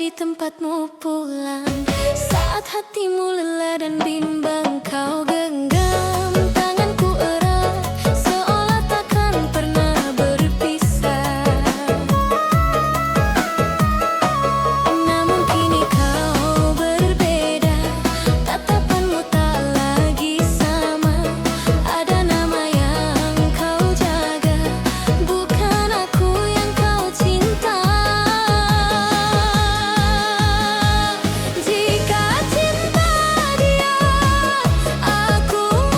di tempatmu pulang. Saat hatimu lelah dan bimbang, kau genggam tanganku erat, seolah takkan pernah berpisah. Namun kini kau berbeda, tatapanmu tak lagi sama. Ada nama yang kau jaga, bukan aku yang kau cinta. Jika cinta dia, aku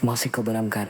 Masih kau benamkan.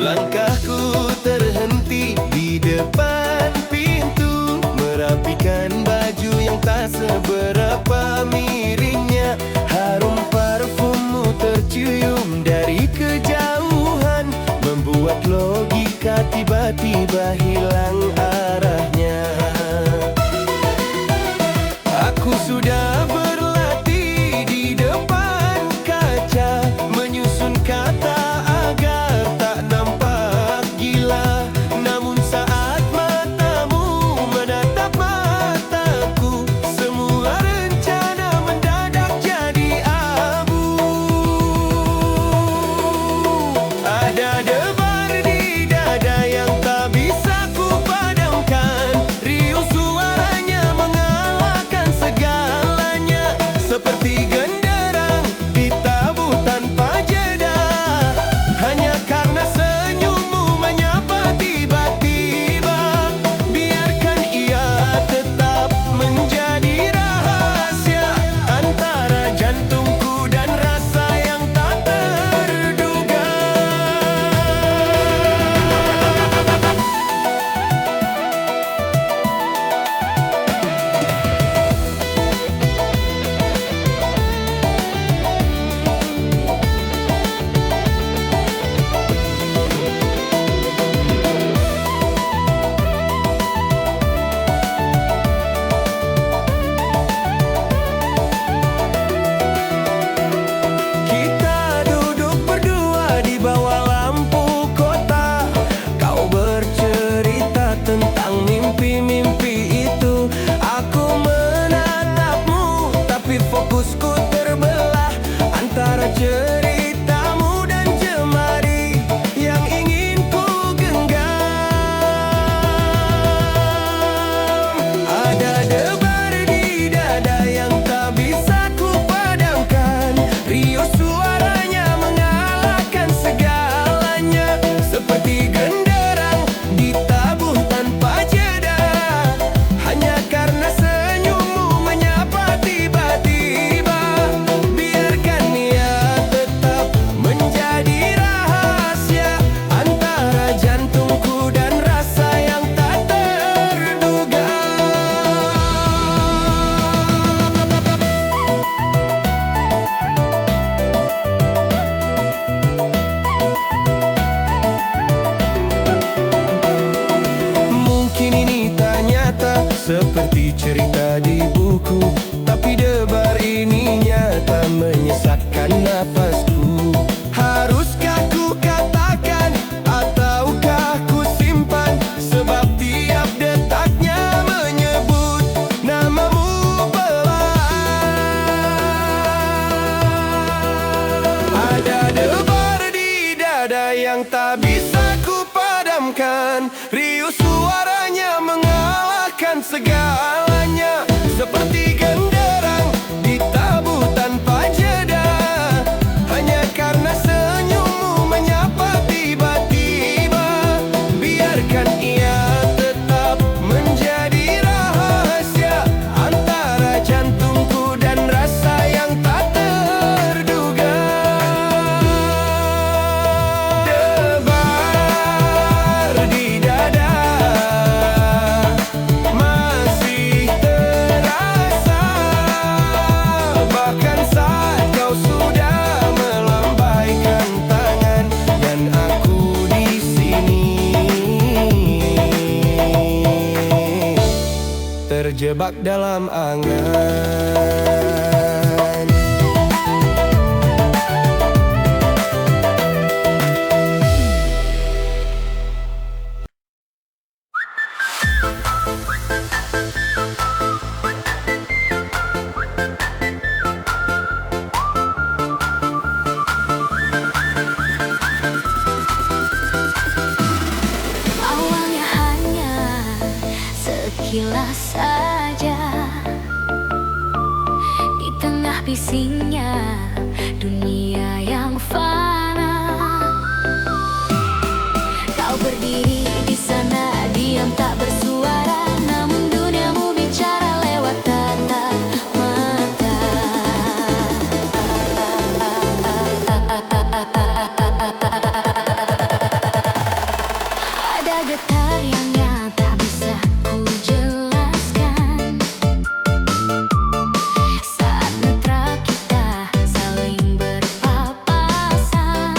Langkahku terhenti di depan pintu, merapikan baju yang tak seberapa miringnya. Harum parfummu tercium dari kejauhan, membuat logika tiba-tiba hilang arahnya. Aku sudah berlatih di depan kaca, menyusun kata agar tak nampak gila. Namun saat matamu menatap mataku, semua rencana mendadak jadi abu. Ada debar di dada yang tak bisa ku padamkan, riuh suaranya mengalahkan segalanya. Seperti genderang ditabuh tanpa jeda, hanya karena senyummu menyapa tiba-tiba. Biarkan ia tetap menjadi rahasia antara jantungku dan rasa yang tak terduga. Kita duduk berdua di bawah lampu kota. Kau bercerita tentang mimpi-mimpi itu. Aku menatapmu, tapi fokusku terbelah antara ceritamu dan jemari yang ingin ku genggam. Ada debar di dada yang tak bisa ku padamkan, riuh suaranya mengalahkan segalanya. Seperti genderang ditabuh tanpa jeda, hanya karena senyummu menyapa tiba-tiba. Biarkan ia tetap menjadi rahasia antara jantungku dan rasa yang tak terduga. Mungkin ini tak nyata seperti cerita di buku, tapi debar ini nyata menyesakkan napasku. Haruskah ku katakan ataukah ku simpan, sebab tiap detaknya menyebut namamu pelan. Ada debar di dada yang tak bisa ku padamkan, riuh suaranya mengalahkan segalanya. Seperti genderang ditabuh tanpa jeda, hanya karena senyummu menyapa tiba-tiba. Biarkan ia tetap menjadi rahasia antara jantungku dan rasa yang tak terduga. Debar di dada masih terasa, bahkan saat kau sudah melambaikan tangan dan aku di sini terjebak dalam angan. bisingnya dunia yang fana. Kau berdiri di sana, diam tak bersuara, namun duniamu bicara lewat tatap mata. Ada getar yang nyata bisa ku jelaskan saat netra kita saling berpapasan.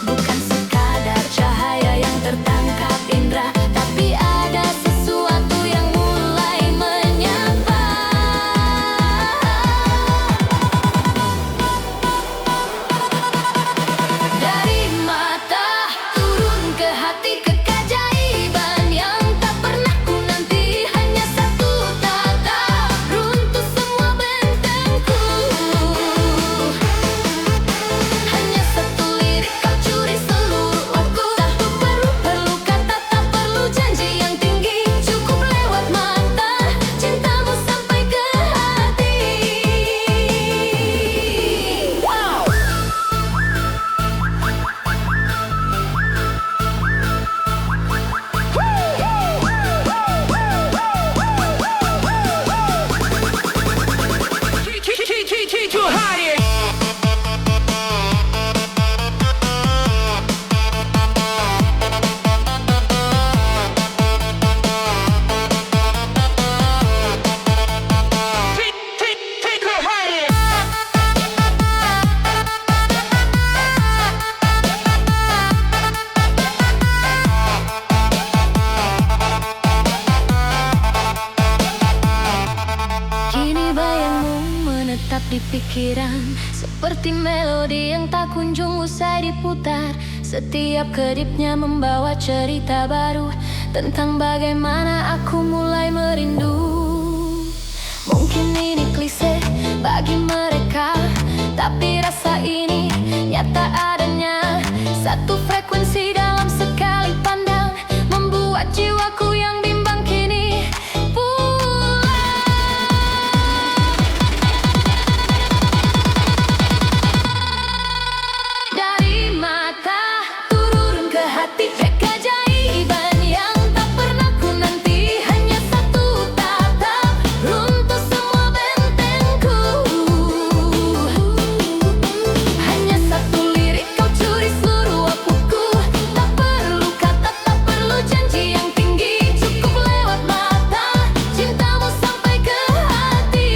Bukan sekadar cahaya yang tertangkap indera, tapi ada sesuatu yang mulai menyapa. Dari mata turun ke hati, keajaiban yang tak pernah ku nanti. Hanya satu tatap, runtuh semua bentengku. Hanya satu lirik, kau curi seluruh waktu. Tak perlu kata, tak perlu janji yang tinggi. Cukup lewat mata, cintamu sampai ke hati. Wow. Too hot here. Kini bayangmu menetap di pikiran, seperti melodi yang tak kunjung usai diputar. Setiap kedipnya membawa cerita baru tentang bagaimana aku mulai merindu. Mungkin ini klise bagi mereka, tapi rasa ini nyata adanya. Satu frekuensi dalam sekali pandang, membuat jiwaku yang bimbang kini pulang. Dari mata turun ke hati, keajaiban yang tak pernah ku nanti. Hanya satu tatap, runtuh semua bentengku. Hanya satu lirik, kau curi seluruh waktuku. Tak perlu kata, tak perlu janji yang tinggi. Cukup lewat mata, cintamu sampai ke hati.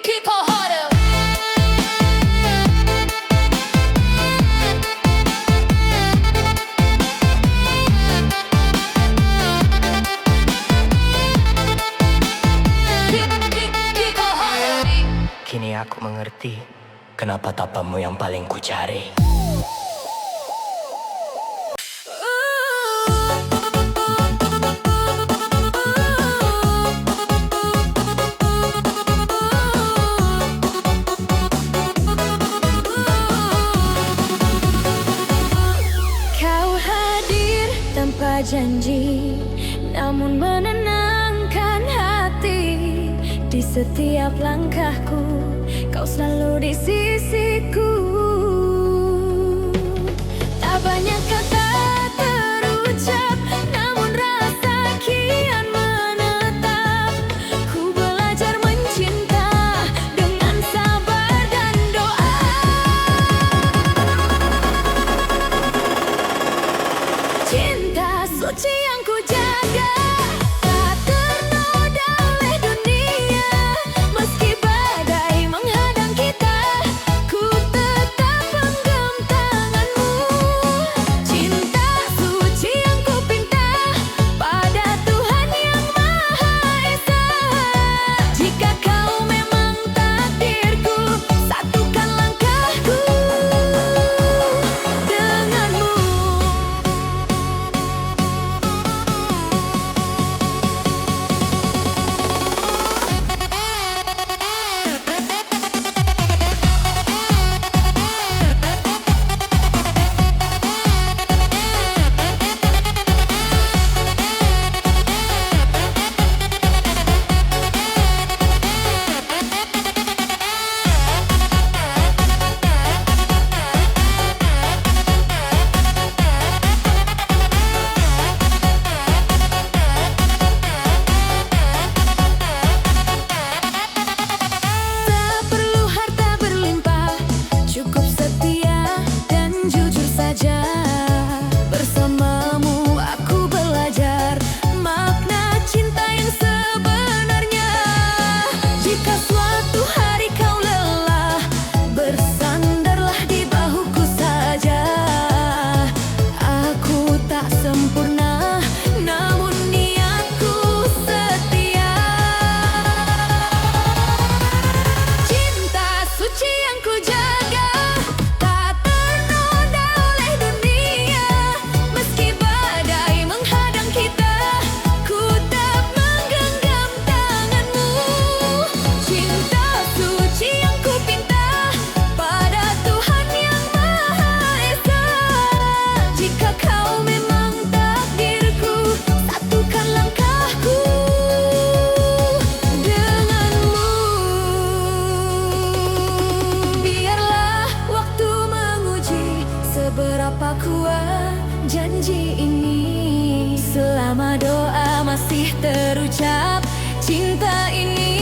Keep on harder. Keep on harder. Kini aku mengerti kenapa tapamu yang paling ku cari. Kau hadir tanpa janji, namun menenangkan hati. Di setiap langkahku, kau selalu di sisiku. Tak banyak kata terucap, namun rasa kian menetap. Ku belajar mencinta dengan sabar dan doa. Cinta suci yang ku jaga, tak ternoda oleh dunia. Meski badai menghadang kita, ku tetap genggam tanganmu. Cinta suci yang ku pinta pada Tuhan yang Maha Esa. Jika kau memang takdirku, satukan langkahku denganmu. janji ini. Selama doa masih terucap, cinta ini